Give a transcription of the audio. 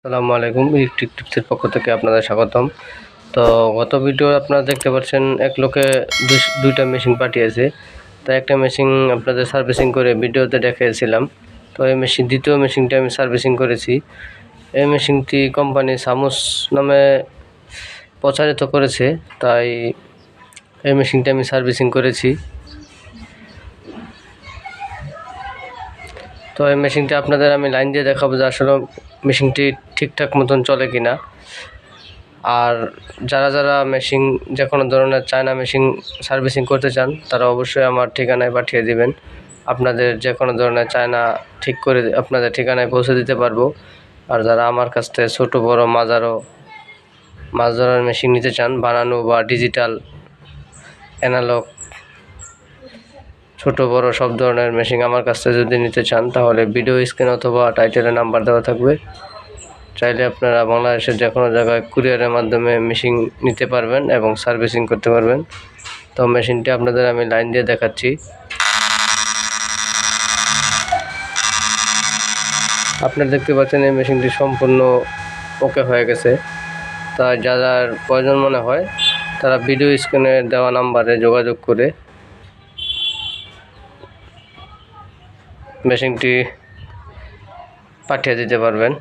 আসসালামু আলাইকুম। ইলেকট্রিক টিপসের পক্ষ থেকে আপনাদের স্বাগতম। তো গত ভিডিও আপনারা দেখতে পাচ্ছেন এক লোকে দুইটা মেশিন পাঠিয়েছে। তো একটা মেশিন আপনাদের সার্ভিসিং করে ভিডিওতে দেখিয়েছিলাম। তো এই দ্বিতীয় মেশিনটি আমি সার্ভিসিং করেছি। এই মেশিনটি কোম্পানি সামুস নামে প্রচারিত করেছে, তাই এই মেশিনটি আমি সার্ভিসিং করেছি। তো এই মেশিনটি আপনাদের আমি লাইন দিয়ে দেখাবো যে আসলে মেশিনটি ঠিকঠাক মতন চলে কিনা। আর যারা মেশিন যে কোনো ধরনের চায়না মেশিন সার্ভিসিং করতে চান তারা অবশ্যই আমার ঠিকানায় পাঠিয়ে দিবেন। আপনাদের যে কোনো ধরনের চায়না ঠিক করে আপনাদের ঠিকানায় পৌঁছে দিতে পারবো। আর যারা আমার কাছ থেকে ছোটো বড় মাছ ধরার মেশিন নিতে চান, বানানো বা ডিজিটাল, অ্যানালগ, ছোট বড় সব ধরনের মেশিন আমার কাছ থেকে যদি নিতে চান তাহলে ভিডিও স্ক্রিন অথবা টাইটেলে নাম্বার দেওয়া থাকবে। চাইলে আপনারা বাংলাদেশের যে কোনো জায়গায় কুরিয়ারের মাধ্যমে মেশিন নিতে পারবেন এবং সার্ভিসিং করতে পারবেন। তো মেশিনটি আপনাদের আমি লাইন দিয়ে দেখাচ্ছি। আপনারা দেখতে পাচ্ছেন এই মেশিনটি সম্পূর্ণ ওকে হয়ে গেছে। তাই যার প্রয়োজন মনে হয় তারা ভিডিও স্ক্রিনে দেওয়া নাম্বারে যোগাযোগ করে মেশিনটি পাঠিয়ে দিতে পারবেন।